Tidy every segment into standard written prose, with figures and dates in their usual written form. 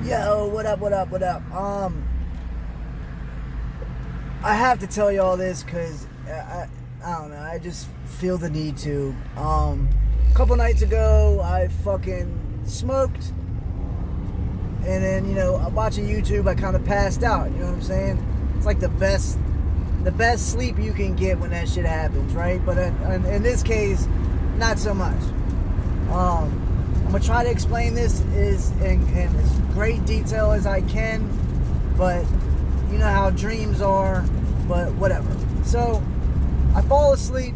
Yo, what up, what up, what up? I have to tell you all this because I don't know, I just feel the need to. A couple nights ago, I fucking smoked, and then, watching YouTube, I kind of passed out, you know what I'm saying? It's like the best sleep you can get when that shit happens, right? But in this case, not so much. I'm gonna try to explain this in as great detail as I can, but you know how dreams are, but whatever. So, I fall asleep,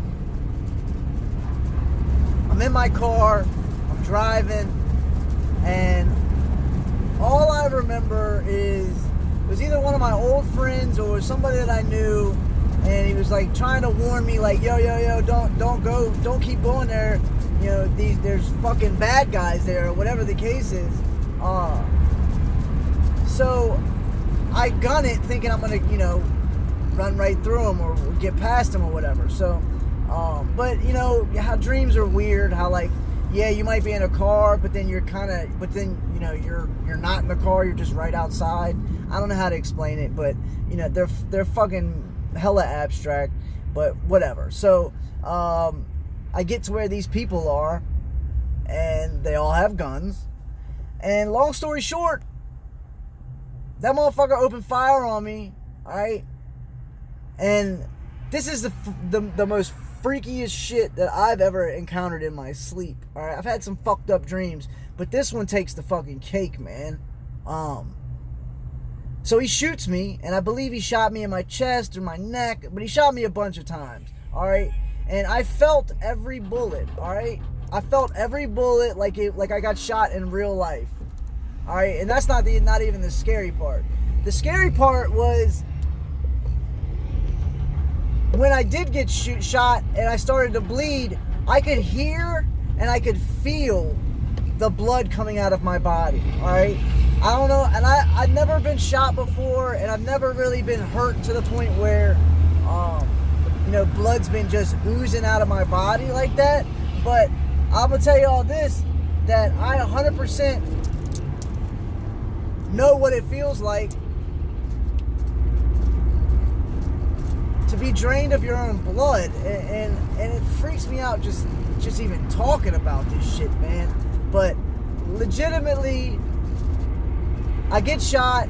I'm in my car, I'm driving, and all I remember was either one of my old friends or somebody that I knew, and he was like trying to warn me, like, yo, don't keep going there. There's fucking bad guys there, or whatever the case is. So I gun it thinking I'm gonna, run right through them or get past them or whatever. So, but how dreams are weird. How, like, yeah, you might be in a car, but then you're not in the car. You're just right outside. I don't know how to explain it, but they're fucking hella abstract. But whatever. So, I get to where these people are, and they all have guns. And long story short, that motherfucker opened fire on me, alright? And this is the most freakiest shit that I've ever encountered in my sleep, alright? I've had some fucked up dreams, but this one takes the fucking cake, man. So he shoots me, and I believe he shot me in my chest or my neck, but he shot me a bunch of times, alright? And I felt every bullet, alright? I felt every bullet like I got shot in real life. Alright? And that's not even the scary part. The scary part was when I did get shot and I started to bleed, I could hear and I could feel the blood coming out of my body. Alright? I don't know, and I've never been shot before, and I've never really been hurt to the point where blood's been just oozing out of my body like that. But I'm gonna tell you all this, that I 100% know what it feels like to be drained of your own blood, and it freaks me out just even talking about this shit, man. But legitimately, I get shot.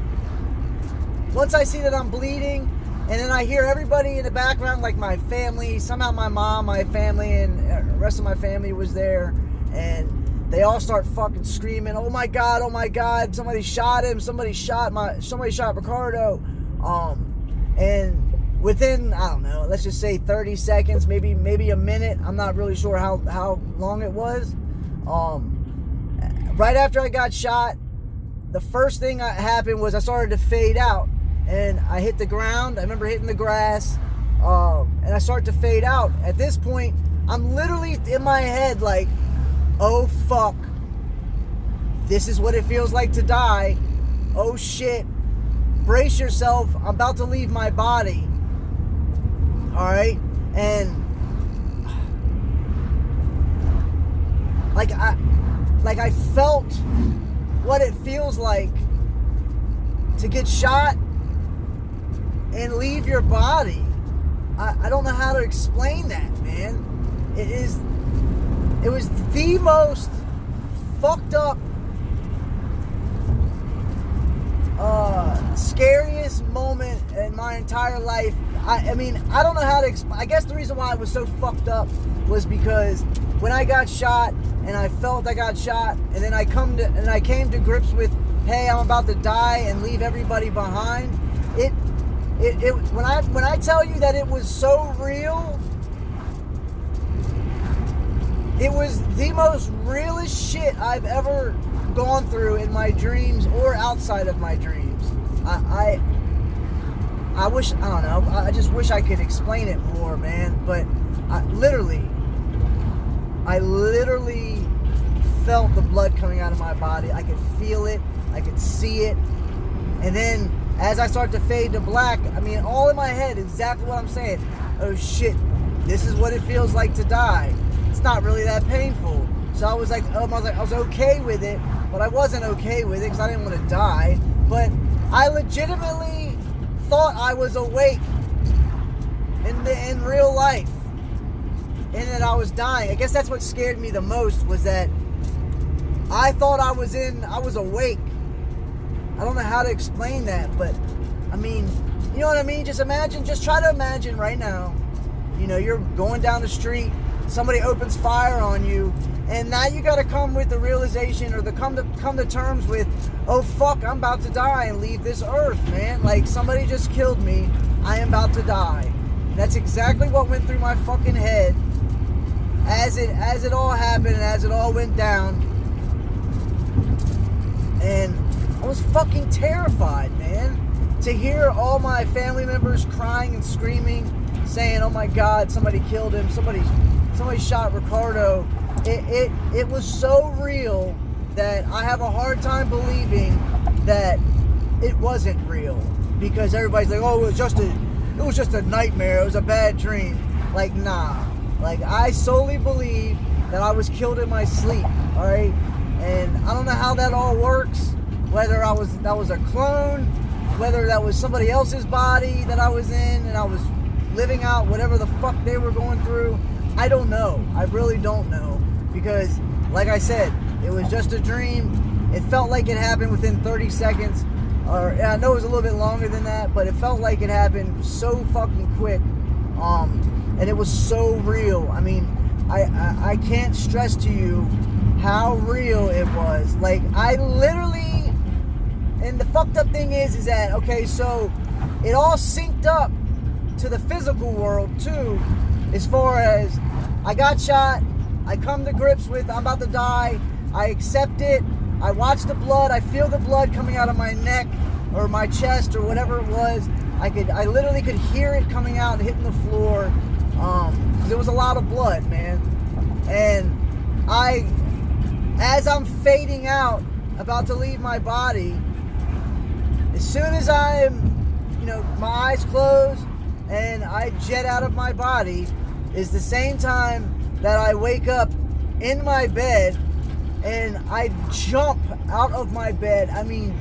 Once I see that I'm bleeding, and then I hear everybody in the background, like my family, somehow my mom, my family, and the rest of my family was there, and they all start fucking screaming, oh my God, somebody shot him, somebody shot Ricardo. And within, I don't know, let's just say 30 seconds, maybe a minute, I'm not really sure how long it was. Right after I got shot, the first thing that happened was I started to fade out. And I hit the ground. I remember hitting the grass. And I start to fade out. At this point, I'm literally in my head like, oh fuck. This is what it feels like to die. Oh shit. Brace yourself. I'm about to leave my body. Alright? And I felt what it feels like to get shot and leave your body. I don't know how to explain that, man. It was the most fucked up, scariest moment in my entire life. I mean, I don't know how to explain. I guess the reason why it was so fucked up was because when I got shot and I felt I got shot, and then I came to grips with, hey, I'm about to die and leave everybody behind. When I tell you that it was so real, it was the most realest shit I've ever gone through in my dreams or outside of my dreams. I just wish I could explain it more, man. But I literally felt the blood coming out of my body. I could feel it. I could see it. And then as I start to fade to black, I mean, all in my head, exactly what I'm saying. Oh shit, this is what it feels like to die. It's not really that painful. So I was like, I was okay with it. but I wasn't okay with it because I didn't want to die. But I legitimately thought I was awake in real life, and that I was dying. I guess that's what scared me the most, was that I thought I was awake. I don't know how to explain that, but I mean, you know what I mean? Just try to imagine right now, you know, you're going down the street, somebody opens fire on you, and now you got to come with the realization, or come to terms with, oh fuck, I'm about to die and leave this earth, man. Like, somebody just killed me, I am about to die. That's exactly what went through my fucking head as it all happened and as it all went down. And I was fucking terrified, man. To hear all my family members crying and screaming, saying, "Oh my God, somebody killed him. Somebody shot Ricardo." It was so real that I have a hard time believing that it wasn't real, because everybody's like, "Oh, it was just a nightmare. It was a bad dream." Like, nah. Like, I solely believe that I was killed in my sleep. All right, and I don't know how that all works. Whether that was a clone, whether that was somebody else's body that I was in, and I was living out whatever the fuck they were going through. I don't know. I really don't know. Because, like I said, it was just a dream. It felt like it happened within 30 seconds. Or, I know it was a little bit longer than that, but it felt like it happened so fucking quick. And it was so real. I mean, I can't stress to you how real it was. Like, I literally... And the fucked up thing is that, okay, so it all synced up to the physical world too, as far as I got shot, I come to grips with I'm about to die, I accept it, I watch the blood, I feel the blood coming out of my neck or my chest or whatever it was. I literally could hear it coming out and hitting the floor, because there was a lot of blood, man. And as I'm fading out, about to leave my body, as soon as my eyes close and I jet out of my body, is the same time that I wake up in my bed and I jump out of my bed. I mean,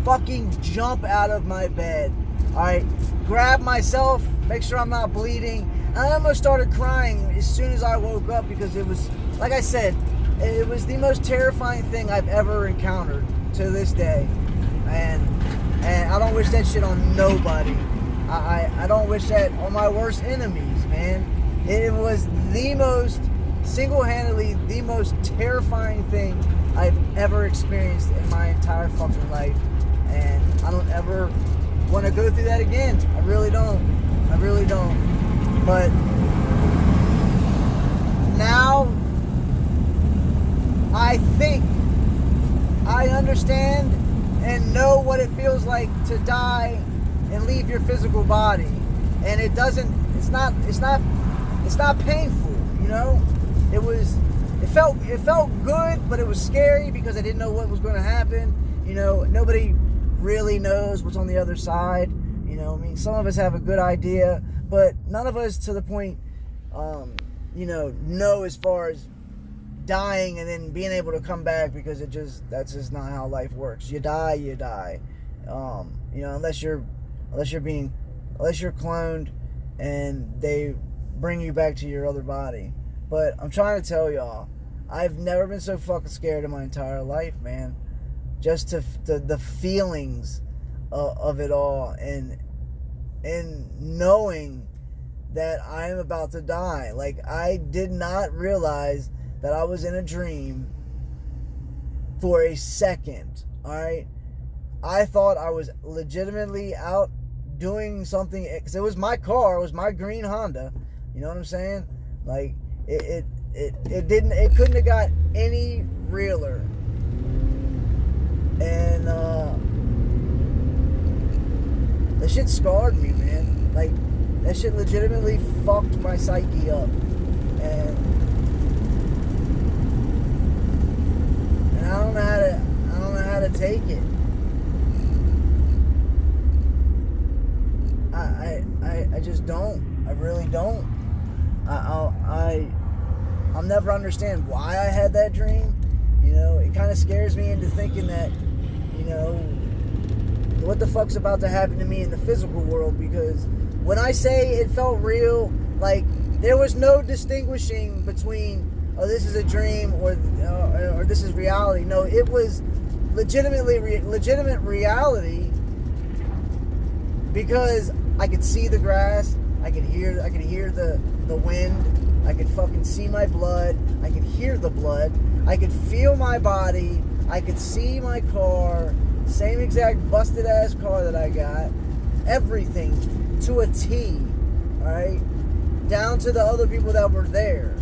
fucking jump out of my bed. Alright, grab myself, make sure I'm not bleeding. And I almost started crying as soon as I woke up, because it was, like I said, it was the most terrifying thing I've ever encountered to this day. And I don't wish that shit on nobody. I don't wish that on my worst enemies, man. It was the most, single-handedly, the most terrifying thing I've ever experienced in my entire fucking life. And I don't ever want to go through that again. I really don't. But now I think I understand and know what it feels like to die and leave your physical body. And it's not painful, you know? It felt good, but it was scary because I didn't know what was going to happen. You know, nobody really knows what's on the other side. You know, I mean, some of us have a good idea, but none of us to the point, know as far as dying and then being able to come back, because that's just not how life works. You die. Unless you're cloned and they bring you back to your other body. But I'm trying to tell y'all, I've never been so fucking scared in my entire life, man. Just the feelings of it all, and knowing that I am about to die. Like, I did not realize that I was in a dream for a second, alright? I thought I was legitimately out doing something, because it was my car, it was my green Honda, you know what I'm saying? Like, it couldn't have got any realer. And that shit scarred me, man. Like, that shit legitimately fucked my psyche up. And I don't know how to take it. I just don't. I really don't. I'll never understand why I had that dream. You know, it kind of scares me into thinking that, you know, what the fuck's about to happen to me in the physical world, because when I say it felt real, like, there was no distinguishing between, oh, this is a dream or this is reality. No, it was legitimate reality, because I could see the grass, I could hear the wind, I could fucking see my blood, I could hear the blood, I could feel my body, I could see my car, same exact busted ass car that I got, everything to a T, alright? Down to the other people that were there,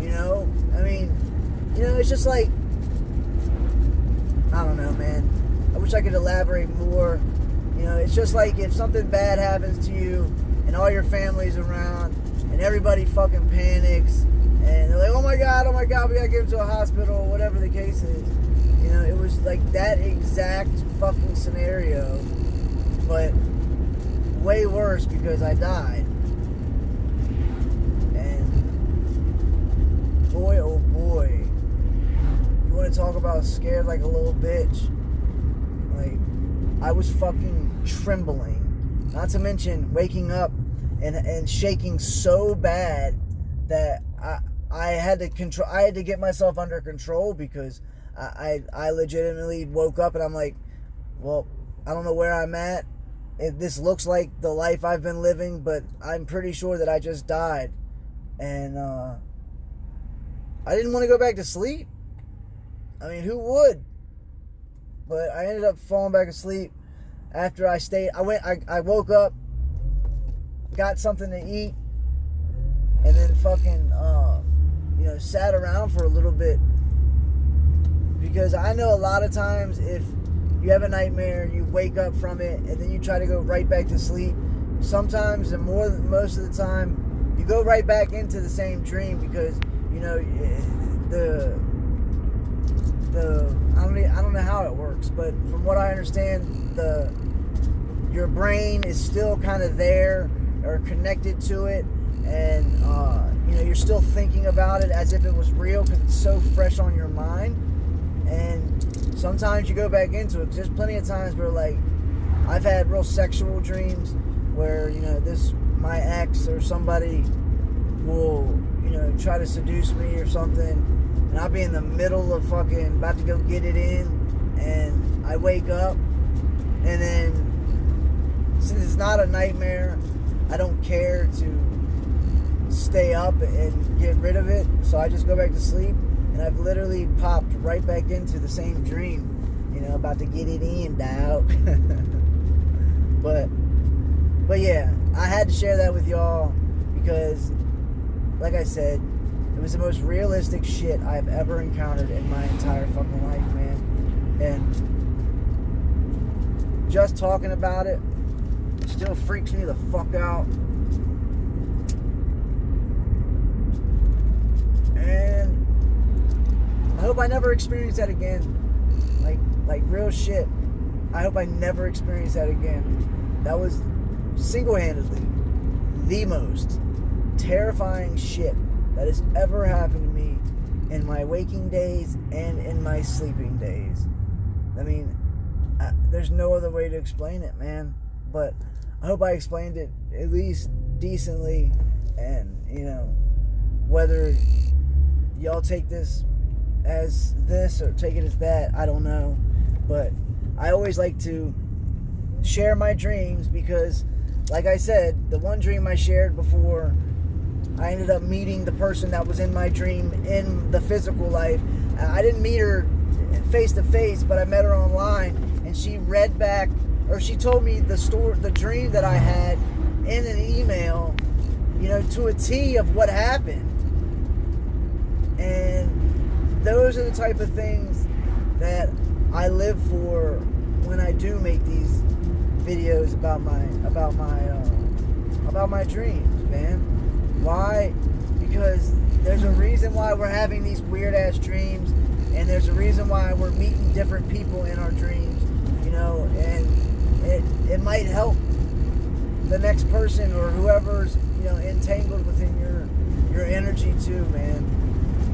you know? I mean, you know, it's just like, I don't know, man. I wish I could elaborate more. You know, it's just like if something bad happens to you and all your family's around and everybody fucking panics and they're like, oh my god, we gotta get him to a hospital, or whatever the case is. You know, it was like that exact fucking scenario, but way worse because I died. And boy, oh boy, you want to talk about scared like a little bitch. Like, I was fucking trembling. Not to mention waking up and shaking so bad that I had to get myself under control, because I legitimately woke up and I'm like, well, I don't know where I'm at. This looks like the life I've been living, but I'm pretty sure that I just died. And I didn't want to go back to sleep. I mean, who would? But I ended up falling back asleep after I woke up, got something to eat, and then fucking, you know, sat around for a little bit. Because I know a lot of times if you have a nightmare, you wake up from it, and then you try to go right back to sleep. Sometimes, and most of the time, you go right back into the same dream, because, you know, I don't know how it works, but from what I understand, your brain is still kind of there or connected to it, and you know, you're still thinking about it as if it was real, because it's so fresh on your mind. And sometimes you go back into it. There's plenty of times where, like, I've had real sexual dreams where, you know, my ex or somebody will, you know, try to seduce me or something, and I'll be in the middle of fucking about to go get it in, and I wake up, and then, since it's not a nightmare, I don't care to stay up and get rid of it, so I just go back to sleep, and I've literally popped right back into the same dream, you know, about to get it in, dog. But yeah, I had to share that with y'all, because, like I said, it was the most realistic shit I've ever encountered in my entire fucking life, man. And just talking about it still freaks me the fuck out. And I hope I never experience that again. Like real shit. I hope I never experience that again. That was single-handedly the most terrifying shit that has ever happened to me in my waking days and in my sleeping days. I mean, there's no other way to explain it, man. But I hope I explained it at least decently. And, you know, whether y'all take this as this or take it as that, I don't know. But I always like to share my dreams, because, like I said, the one dream I shared before, I ended up meeting the person that was in my dream in the physical life. I didn't meet her face to face, but I met her online, and she read back, or she told me the dream that I had in an email, you know, to a T of what happened. And those are the type of things that I live for when I do make these videos about my dreams, man. Why? Because there's a reason why we're having these weird ass dreams, and there's a reason why we're meeting different people in our dreams, you know, and it might help the next person or whoever's, you know, entangled within your energy too, man.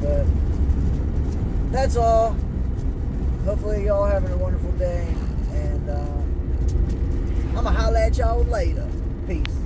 But that's all. Hopefully y'all having a wonderful day, and I'm gonna holler at y'all later. Peace.